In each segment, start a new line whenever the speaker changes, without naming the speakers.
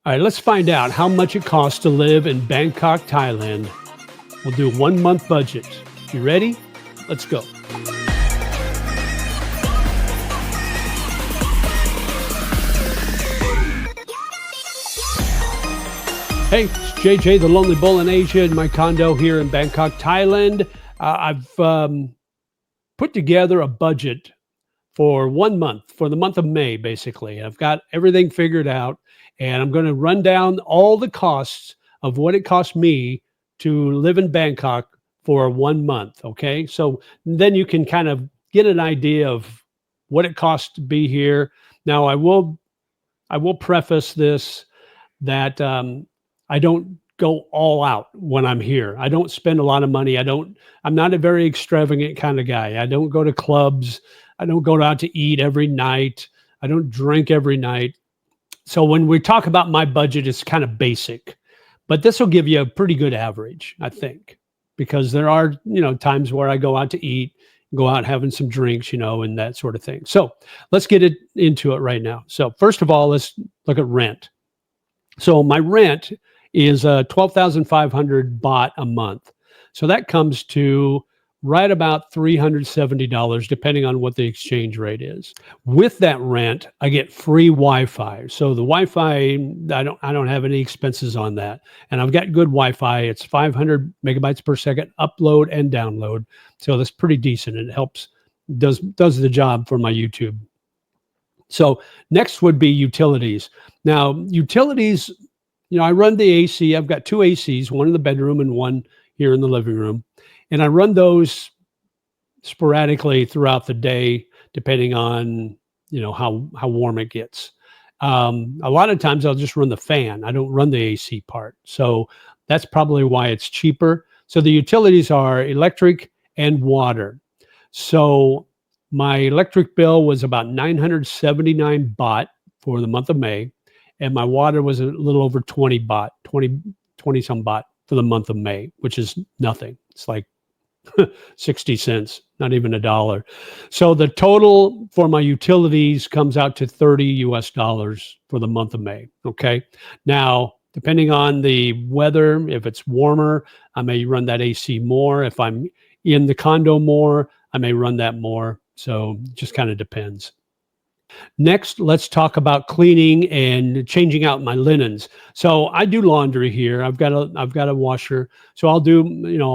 All right, let's find out how much it costs to live in Bangkok, Thailand. We'll do 1 month budget. You ready? Let's go. Hey, it's JJ, the Lonely Bull in Asia, in my condo here in Bangkok, Thailand. I've put together a budget for 1 month, for the month of May, basically. I've got everything figured out, and I'm going to run down all the costs of what it cost me to live in Bangkok for 1 month, okay? So then you can kind of get an idea of what it costs to be here. Now, I will preface this that I don't go all out when I'm here. I don't spend a lot of money. I'm not a very extravagant kind of guy. I don't go to clubs. I don't go out to eat every night. I don't drink every night. So when we talk about my budget, it's kind of basic, but this will give you a pretty good average, I think, because there are, times where I go out to eat, go out having some drinks, and that sort of thing. So let's get into it right now. So first of all, let's look at rent. So my rent is 12,500 baht a month. So that comes to right about $370, depending on what the exchange rate is. With that rent, I get free Wi-Fi. So the Wi-Fi, I don't have any expenses on that. And I've got good Wi-Fi. It's 500 megabytes per second upload and download. So that's pretty decent. It helps, does the job for my YouTube. So next would be utilities. Now, utilities, I run the AC. I've got two ACs, one in the bedroom and one here in the living room. And I run those sporadically throughout the day, depending on, how warm it gets. A lot of times I'll just run the fan. I don't run the AC part. So that's probably why it's cheaper. So the utilities are electric and water. So my electric bill was about 979 baht for the month of May. And my water was a little over 20 baht, 20 some baht for the month of May, which is nothing. It's like 60 cents, not even $1. So the total for my utilities comes out to $30 US for the month of May. Okay. Now, depending on the weather, if it's warmer, I may run that AC more. If I'm in the condo more, I may run that more. So it just kind of depends. Next, let's talk about cleaning and changing out my linens. So I do laundry here. I've got a washer. So I'll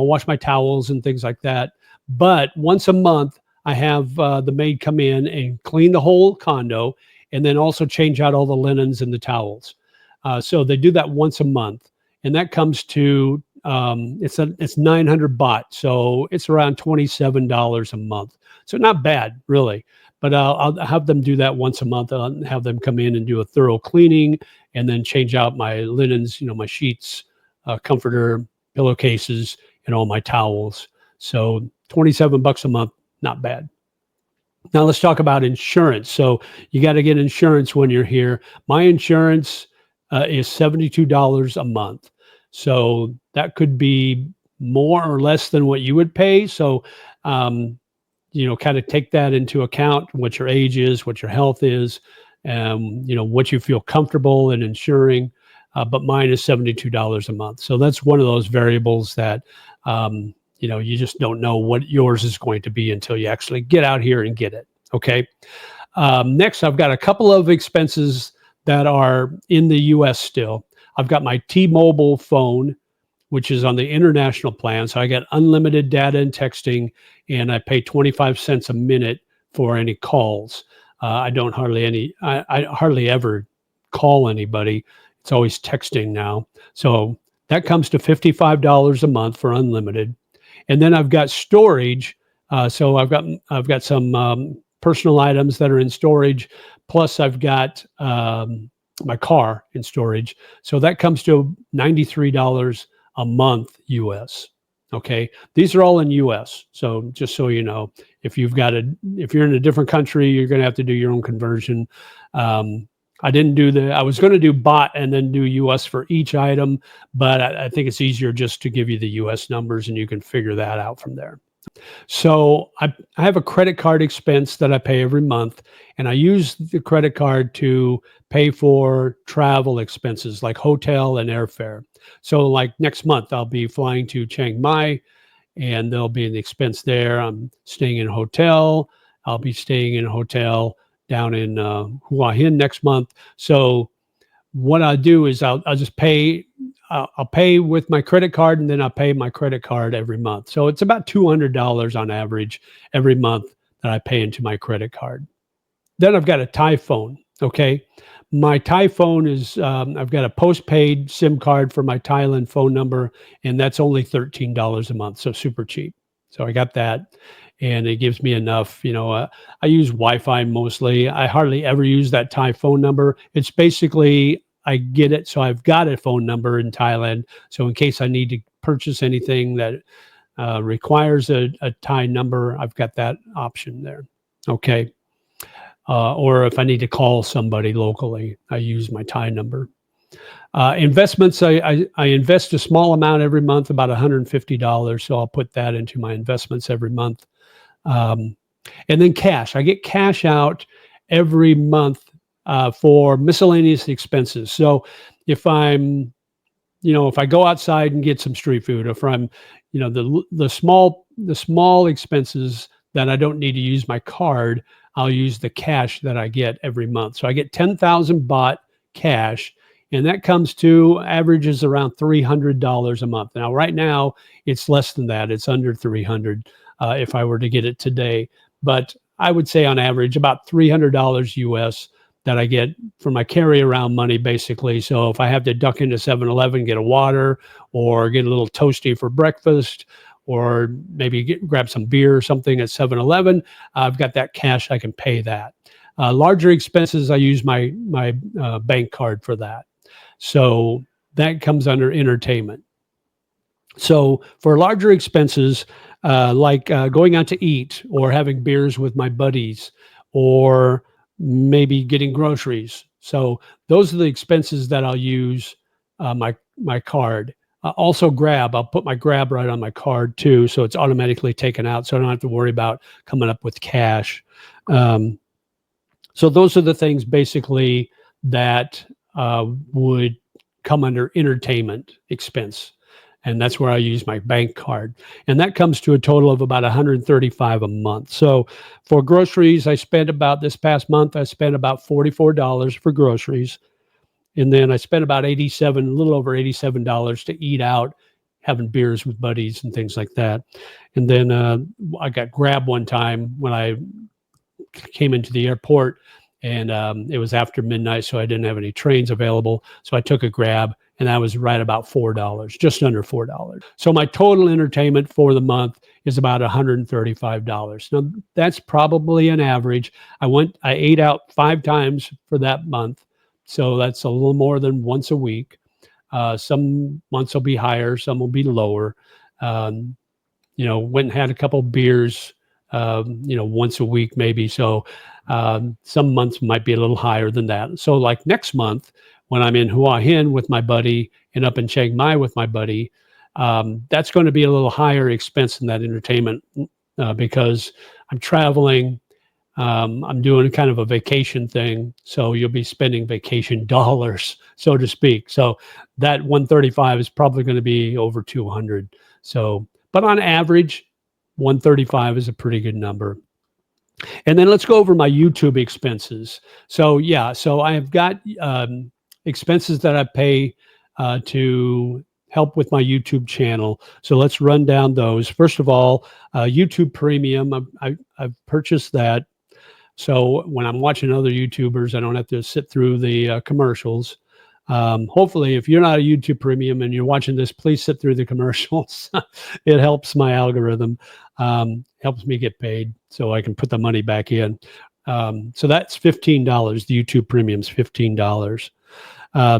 wash my towels and things like that. But once a month, I have the maid come in and clean the whole condo, and then also change out all the linens and the towels. So they do that once a month, and that comes to it's 900 baht. So it's around $27 a month. So not bad, really. But I'll have them do that once a month. I'll have them come in and do a thorough cleaning, and then change out my linens, my sheets, comforter, pillowcases, and all my towels. So $27 a month, not bad. Now let's talk about insurance. So you got to get insurance when you're here. My insurance is $72 a month. So that could be more or less than what you would pay. So, kind of take that into account, what your age is, what your health is, what you feel comfortable in insuring. But mine is $72 a month. So that's one of those variables that, you just don't know what yours is going to be until you actually get out here and get it. Okay. Next, I've got a couple of expenses that are in the US still. I've got my T-Mobile phone, which is on the international plan. So I get unlimited data and texting, and I pay 25 cents a minute for any calls. I hardly ever call anybody. It's always texting now. So that comes to $55 a month for unlimited. And then I've got storage. So I've got some personal items that are in storage. Plus I've got my car in storage. So that comes to $93 a month US. Okay. These are all in US. So just so you know, if you're in a different country, you're going to have to do your own conversion. I was going to do baht and then do US for each item, but I think it's easier just to give you the US numbers, and you can figure that out from there. So I have a credit card expense that I pay every month, and I use the credit card to pay for travel expenses like hotel and airfare. So like next month, I'll be flying to Chiang Mai, and there'll be an expense there. I'm staying in a hotel. I'll be staying in a hotel down in Hua Hin next month. So what I do is I'll just pay. I'll pay with my credit card, and then I'll pay my credit card every month. So it's about $200 on average every month that I pay into my credit card. Then I've got a Thai phone. Okay. My Thai phone is, I've got a postpaid SIM card for my Thailand phone number, and that's only $13 a month. So super cheap. So I got that, and it gives me enough. I use Wi-Fi mostly. I hardly ever use that Thai phone number. It's basically, I get it. So I've got a phone number in Thailand. So in case I need to purchase anything that requires a Thai number, I've got that option there. Okay. Or if I need to call somebody locally, I use my Thai number. Investments, I invest a small amount every month, about $150. So I'll put that into my investments every month. And then cash. I get cash out every month for miscellaneous expenses. So if I'm, if I go outside and get some street food, if I'm, the small expenses that I don't need to use my card, I'll use the cash that I get every month. So I get 10,000 baht cash, and that comes to averages around $300 a month. Now, right now, it's less than that. It's under 300 if I were to get it today. But I would say on average about $300 US that I get for my carry around money, basically. So if I have to duck into 7-Eleven, get a water, or get a little toasty for breakfast, or maybe grab some beer or something at 7-Eleven, I've got that cash. I can pay that. Larger expenses, I use my bank card for that. So that comes under entertainment. So for larger expenses, like going out to eat or having beers with my buddies, or maybe getting groceries. So those are the expenses that I'll use my card. Also Grab, I'll put my Grab right on my card too, so it's automatically taken out, so I don't have to worry about coming up with cash. So those are the things basically that would come under entertainment expense. And that's where I use my bank card. And that comes to a total of about $135 a month. So for groceries, this past month, I spent about $44 for groceries. And then I spent about a little over $87 to eat out, having beers with buddies and things like that. And then I got Grab one time when I came into the airport, and it was after midnight, so I didn't have any trains available. So I took a Grab, and that was right about $4, just under $4. So my total entertainment for the month is about $135. Now, that's probably an average. I ate out 5 times for that month. So that's a little more than once a week. Some months will be higher, some will be lower. Went and had a couple beers, once a week maybe. So some months might be a little higher than that. So like next month, when I'm in Hua Hin with my buddy and up in Chiang Mai with my buddy, that's going to be a little higher expense than that entertainment because I'm traveling. I'm doing kind of a vacation thing. So you'll be spending vacation dollars, so to speak. So that 135 is probably going to be over 200. So, but on average, 135 is a pretty good number. And then let's go over my YouTube expenses. So I have got expenses that I pay to help with my YouTube channel. So let's run down those. First of all, YouTube Premium, I've purchased that. So when I'm watching other YouTubers, I don't have to sit through the commercials. Hopefully, if you're not a YouTube Premium and you're watching this, please sit through the commercials. It helps my algorithm, helps me get paid so I can put the money back in. So that's $15. The YouTube Premium is $15.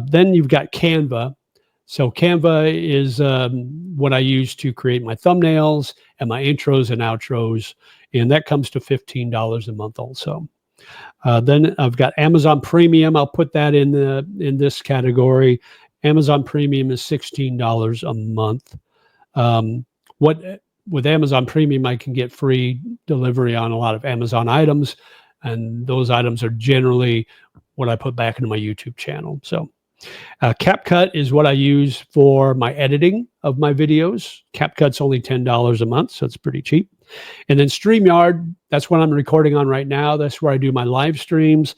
Then you've got Canva. So Canva is what I use to create my thumbnails and my intros and outros, and that comes to $15 a month also. Then I've got Amazon Premium. I'll put that in this category. Amazon Premium is $16 a month. With Amazon Premium, I can get free delivery on a lot of Amazon items, and those items are generally what I put back into my YouTube channel. So CapCut is what I use for my editing of my videos. CapCut's only $10 a month, so it's pretty cheap. And then StreamYard, that's what I'm recording on right now. That's where I do my live streams.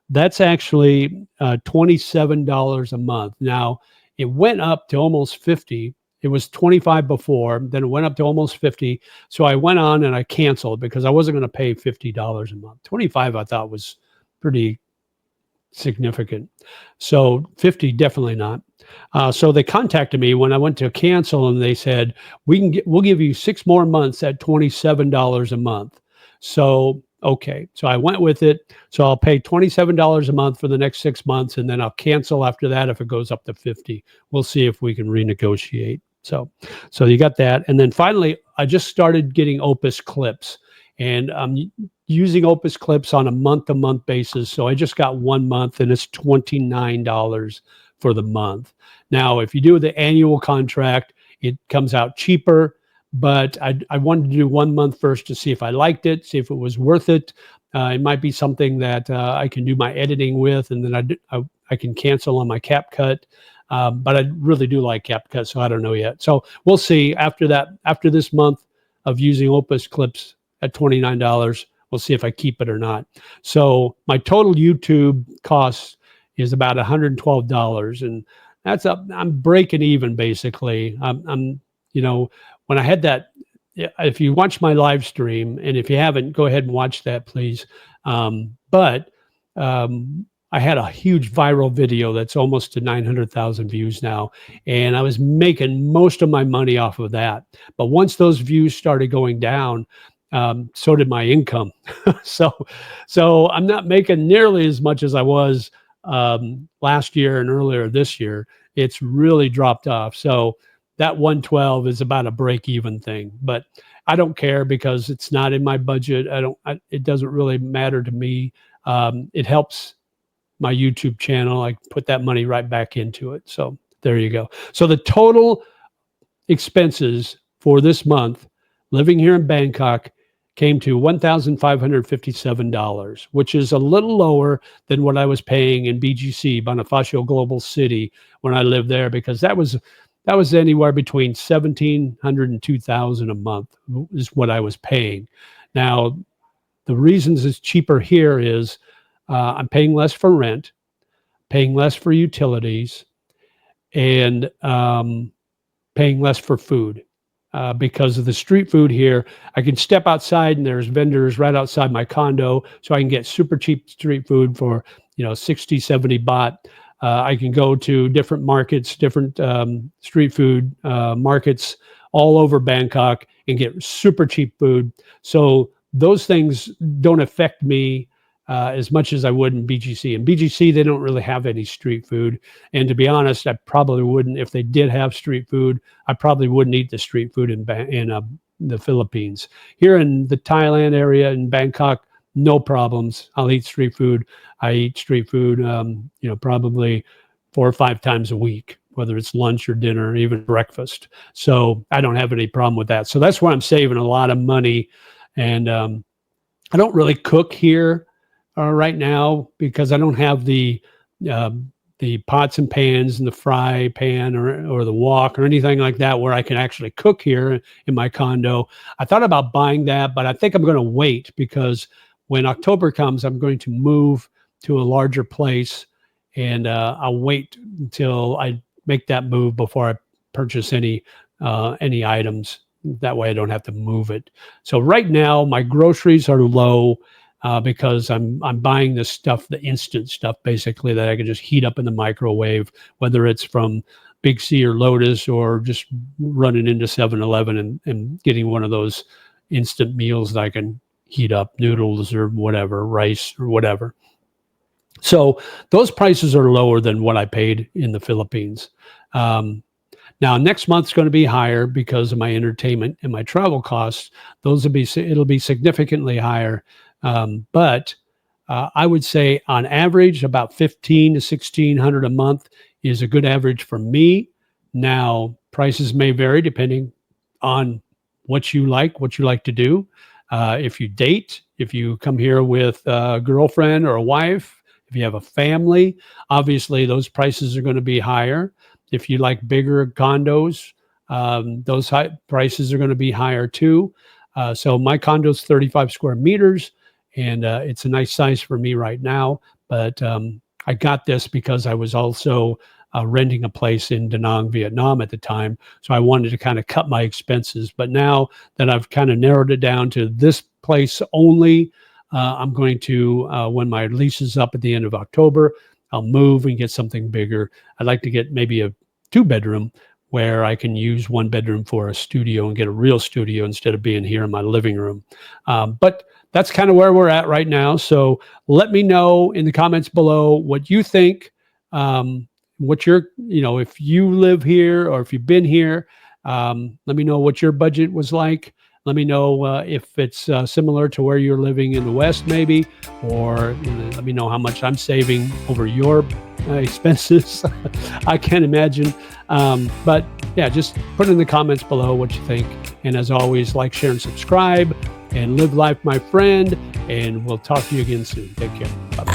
That's actually $27 a month. Now, it went up to almost 50. It was 25 before, then it went up to almost 50. So I went on and I canceled because I wasn't going to pay $50 a month. 25 I thought was pretty significant. So 50, definitely not. So they contacted me when I went to cancel, and they said, we'll give you 6 more months at $27 a month. So, okay. So I went with it. So I'll pay $27 a month for the next 6 months, and then I'll cancel after that if it goes up to 50. We'll see if we can renegotiate. So you got that. And then finally, I just started getting Opus clips, and I'm using Opus clips on a month-to-month basis. So I just got 1 month, and it's $29 for the month. Now, if you do the annual contract, it comes out cheaper, but I wanted to do 1 month first to see if I liked it, see if it was worth it. It might be something that I can do my editing with, and then I can cancel on my CapCut. But I really do like CapCut, so I don't know yet. So we'll see after that. After this month of using Opus clips at $29, we'll see if I keep it or not. So my total YouTube cost is about $112, and that's up. I'm breaking even basically. I'm when I had that. If you watch my live stream, and if you haven't, go ahead and watch that, please. But I had a huge viral video that's almost to 900,000 views now, and I was making most of my money off of that. But once those views started going down, so did my income. so I'm not making nearly as much as I was last year and earlier this year. It's really dropped off. So that 112 is about a break-even thing, but I don't care because it's not in my budget. It doesn't really matter to me. It helps my YouTube channel. I put that money right back into it. So there you go. So the total expenses for this month, living here in Bangkok, came to $1,557, which is a little lower than what I was paying in BGC, Bonifacio Global City, when I lived there, because that was anywhere between $1,700 and $2,000 a month is what I was paying. Now, the reasons it's cheaper here is I'm paying less for rent, paying less for utilities, and paying less for food. Because of the street food here, I can step outside and there's vendors right outside my condo, so I can get super cheap street food for 60, 70 baht. I can go to different markets, different street food markets all over Bangkok and get super cheap food. So those things don't affect me as much as I would in BGC. In BGC, they don't really have any street food. And to be honest, I probably wouldn't. If they did have street food, I probably wouldn't eat the street food in the Philippines. Here in the Thailand area, in Bangkok, no problems. I'll eat street food. I eat street food, probably 4 or 5 times a week, whether it's lunch or dinner, or even breakfast. So I don't have any problem with that. So that's why I'm saving a lot of money. And I don't really cook here right now because I don't have the pots and pans and the fry pan or the wok or anything like that where I can actually cook here in my condo. I thought about buying that, but I think I'm going to wait because when October comes, I'm going to move to a larger place, and I'll wait until I make that move before I purchase any items. That way I don't have to move it. So right now my groceries are low because I'm buying this stuff, the instant stuff, basically, that I can just heat up in the microwave, whether it's from Big C or Lotus or just running into 7-Eleven and getting one of those instant meals that I can heat up, noodles or whatever, rice or whatever. So those prices are lower than what I paid in the Philippines. Now, next month's going to be higher because of my entertainment and my travel costs. It'll be significantly higher. But I would say on average, about $1,500 to $1,600 a month is a good average for me. Now, prices may vary depending on what you like to do. If you date, if you come here with a girlfriend or a wife, if If you have a family, obviously those prices are going to be higher. If you like bigger condos, those prices are going to be higher too. So my condo's 35 square meters, and it's a nice size for me right now. But I got this because I was also renting a place in Da Nang, Vietnam at the time. So I wanted to kind of cut my expenses. But now that I've kind of narrowed it down to this place only, I'm going to, when my lease is up at the end of October, I'll move and get something bigger. I'd like to get maybe a 2-bedroom where I can use 1 bedroom for a studio and get a real studio instead of being here in my living room. But that's kind of where we're at right now. So let me know in the comments below what you think, what your, if you live here or if you've been here, let me know what your budget was like. Let me know if it's similar to where you're living in the West, maybe, or let me know how much I'm saving over your expenses. I can't imagine. But yeah, just put in the comments below what you think. And as always, like, share, and subscribe, and live life, my friend. And we'll talk to you again soon. Take care. Bye-bye.